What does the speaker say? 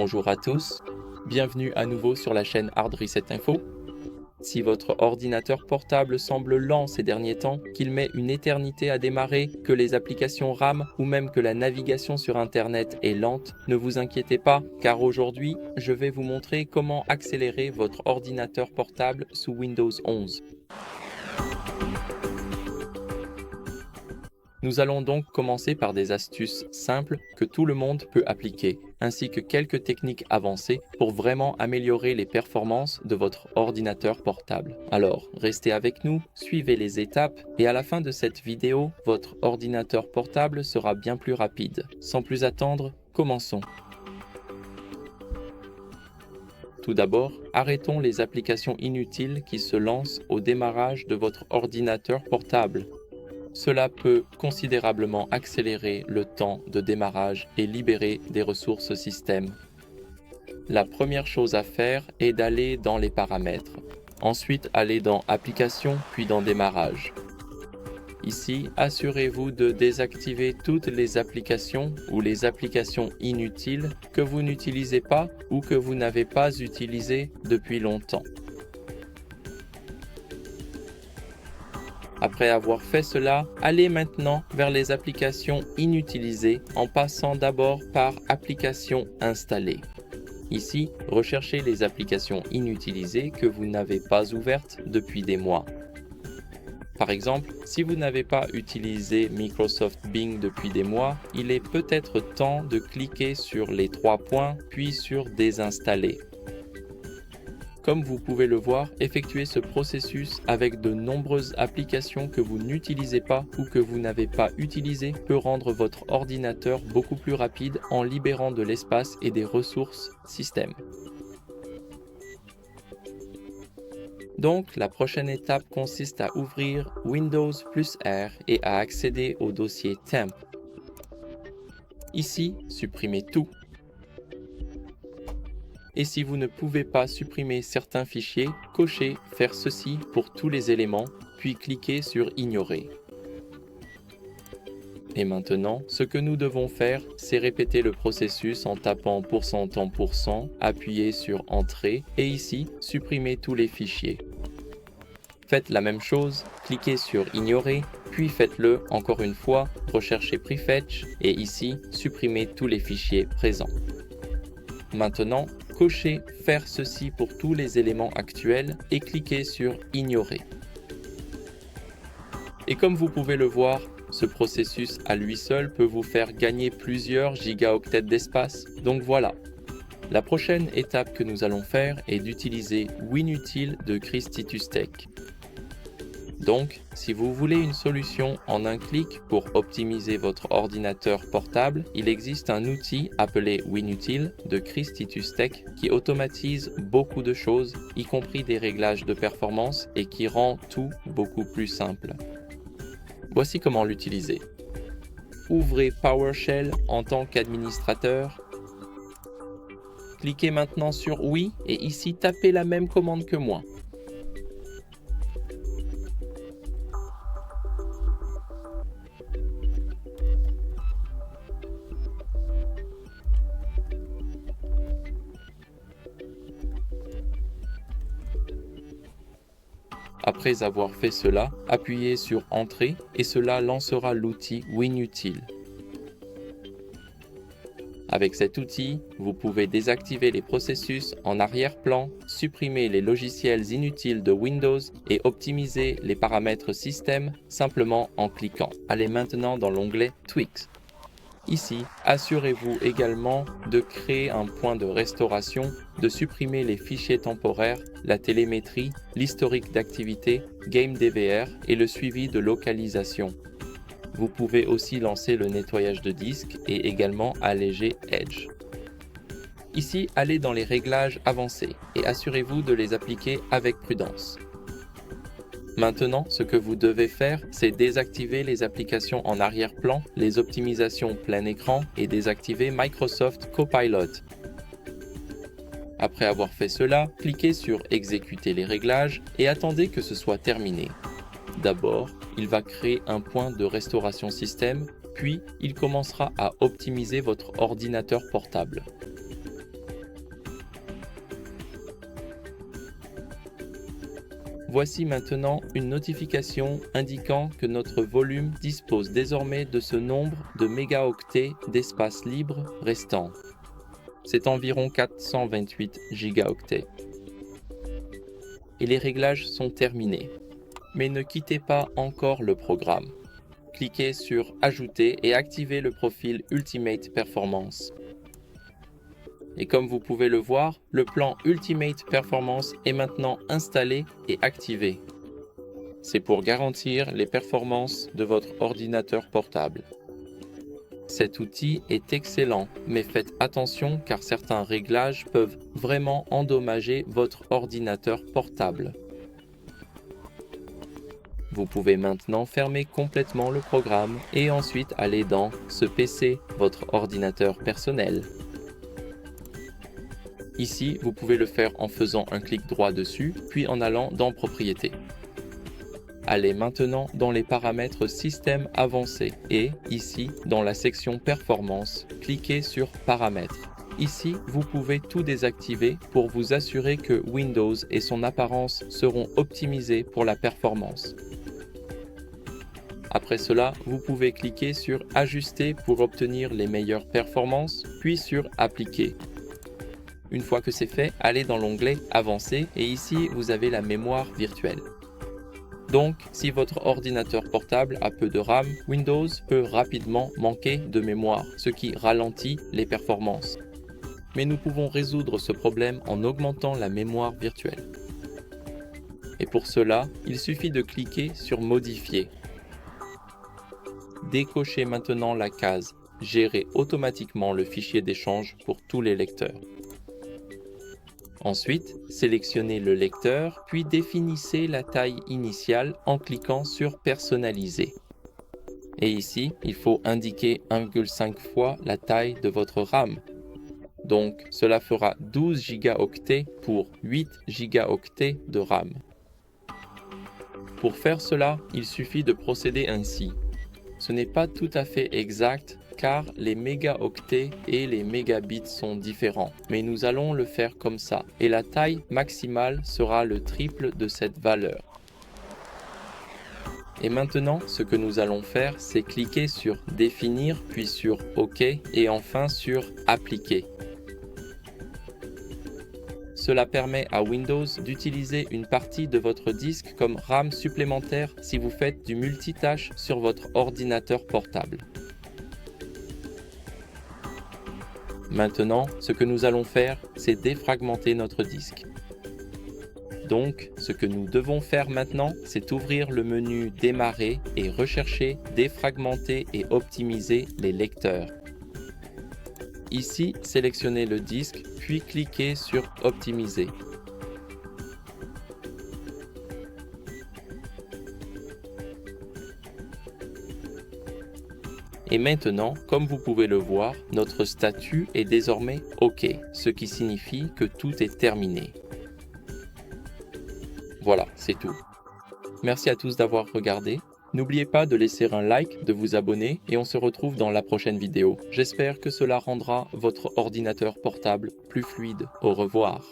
Bonjour à tous, bienvenue à nouveau sur la chaîne Hard Reset Info. Si votre ordinateur portable semble lent ces derniers temps, qu'il met une éternité à démarrer, que les applications rament ou même que la navigation sur Internet est lente, ne vous inquiétez pas, car aujourd'hui, je vais vous montrer comment accélérer votre ordinateur portable sous Windows 11. Nous allons donc commencer par des astuces simples que tout le monde peut appliquer, ainsi que quelques techniques avancées pour vraiment améliorer les performances de votre ordinateur portable. Alors, restez avec nous, suivez les étapes et à la fin de cette vidéo, votre ordinateur portable sera bien plus rapide. Sans plus attendre, commençons. Tout d'abord, arrêtons les applications inutiles qui se lancent au démarrage de votre ordinateur portable. Cela peut considérablement accélérer le temps de démarrage et libérer des ressources système. La première chose à faire est d'aller dans les paramètres. Ensuite, aller dans Applications, puis dans Démarrage. Ici, assurez-vous de désactiver toutes les applications ou les applications inutiles que vous n'utilisez pas ou que vous n'avez pas utilisées depuis longtemps. Après avoir fait cela, allez maintenant vers les applications inutilisées en passant d'abord par Applications installées. Ici, recherchez les applications inutilisées que vous n'avez pas ouvertes depuis des mois. Par exemple, si vous n'avez pas utilisé Microsoft Bing depuis des mois, il est peut-être temps de cliquer sur les 3 points puis sur Désinstaller. Comme vous pouvez le voir, effectuer ce processus avec de nombreuses applications que vous n'utilisez pas ou que vous n'avez pas utilisées peut rendre votre ordinateur beaucoup plus rapide en libérant de l'espace et des ressources système. Donc, la prochaine étape consiste à ouvrir Windows plus R et à accéder au dossier Temp. Ici, supprimez tout. Et si vous ne pouvez pas supprimer certains fichiers, cochez « Faire ceci pour tous les éléments », puis cliquez sur « Ignorer ». Et maintenant, ce que nous devons faire, c'est répéter le processus en tapant %, appuyez sur « Entrée » et ici, supprimez tous les fichiers. Faites la même chose, cliquez sur « Ignorer », puis faites-le encore une fois, recherchez « Prefetch » et ici, supprimez tous les fichiers présents. Maintenant, cochez « Faire ceci pour tous les éléments actuels » et cliquez sur « Ignorer ». Et comme vous pouvez le voir, ce processus à lui seul peut vous faire gagner plusieurs gigaoctets d'espace. Donc voilà. La prochaine étape que nous allons faire est d'utiliser Winutil de Christitustech. Donc, si vous voulez une solution en un clic pour optimiser votre ordinateur portable, il existe un outil appelé Winutil de Christitustech qui automatise beaucoup de choses, y compris des réglages de performance et qui rend tout beaucoup plus simple. Voici comment l'utiliser. Ouvrez PowerShell en tant qu'administrateur. Cliquez maintenant sur Oui et ici tapez la même commande que moi. Après avoir fait cela, appuyez sur Entrée et cela lancera l'outil Winutil. Avec cet outil, vous pouvez désactiver les processus en arrière-plan, supprimer les logiciels inutiles de Windows et optimiser les paramètres système simplement en cliquant. Allez maintenant dans l'onglet Tweaks. Ici, assurez-vous également de créer un point de restauration, de supprimer les fichiers temporaires, la télémétrie, l'historique d'activité, GameDVR et le suivi de localisation. Vous pouvez aussi lancer le nettoyage de disque et également alléger Edge. Ici, allez dans les réglages avancés et assurez-vous de les appliquer avec prudence. Maintenant, ce que vous devez faire, c'est désactiver les applications en arrière-plan, les optimisations plein écran et désactiver Microsoft Copilot. Après avoir fait cela, cliquez sur « Exécuter les réglages » et attendez que ce soit terminé. D'abord, il va créer un point de restauration système, puis il commencera à optimiser votre ordinateur portable. Voici maintenant une notification indiquant que notre volume dispose désormais de ce nombre de mégaoctets d'espace libre restant. C'est environ 428 gigaoctets. Et les réglages sont terminés. Mais ne quittez pas encore le programme. Cliquez sur Ajouter et activez le profil Ultimate Performance. Et comme vous pouvez le voir, le plan Ultimate Performance est maintenant installé et activé. C'est pour garantir les performances de votre ordinateur portable. Cet outil est excellent, mais faites attention car certains réglages peuvent vraiment endommager votre ordinateur portable. Vous pouvez maintenant fermer complètement le programme et ensuite aller dans ce PC, votre ordinateur personnel. Ici, vous pouvez le faire en faisant un clic droit dessus, puis en allant dans Propriétés. Allez maintenant dans les paramètres Système avancé et, ici, dans la section Performance, cliquez sur Paramètres. Ici, vous pouvez tout désactiver pour vous assurer que Windows et son apparence seront optimisés pour la performance. Après cela, vous pouvez cliquer sur Ajuster pour obtenir les meilleures performances, puis sur Appliquer. Une fois que c'est fait, allez dans l'onglet Avancer et ici, vous avez la mémoire virtuelle. Donc, si votre ordinateur portable a peu de RAM, Windows peut rapidement manquer de mémoire, ce qui ralentit les performances. Mais nous pouvons résoudre ce problème en augmentant la mémoire virtuelle. Et pour cela, il suffit de cliquer sur Modifier. Décochez maintenant la case « Gérer automatiquement le fichier d'échange pour tous les lecteurs ». Ensuite, sélectionnez le lecteur, puis définissez la taille initiale en cliquant sur Personnaliser. Et ici, il faut indiquer 1,5 fois la taille de votre RAM. Donc, cela fera 12 gigaoctets pour 8 gigaoctets de RAM. Pour faire cela, il suffit de procéder ainsi. Ce n'est pas tout à fait exact car les mégaoctets et les mégabits sont différents, mais nous allons le faire comme ça, et la taille maximale sera le triple de cette valeur. Et maintenant, ce que nous allons faire, c'est cliquer sur Définir, puis sur OK, et enfin sur Appliquer. Cela permet à Windows d'utiliser une partie de votre disque comme RAM supplémentaire si vous faites du multitâche sur votre ordinateur portable. Maintenant, ce que nous allons faire, c'est défragmenter notre disque. Donc, ce que nous devons faire maintenant, c'est ouvrir le menu Démarrer et rechercher Défragmenter et optimiser les lecteurs. Ici, sélectionnez le disque, puis cliquez sur Optimiser. Et maintenant, comme vous pouvez le voir, notre statut est désormais OK, ce qui signifie que tout est terminé. Voilà, c'est tout. Merci à tous d'avoir regardé. N'oubliez pas de laisser un like, de vous abonner et on se retrouve dans la prochaine vidéo. J'espère que cela rendra votre ordinateur portable plus fluide. Au revoir.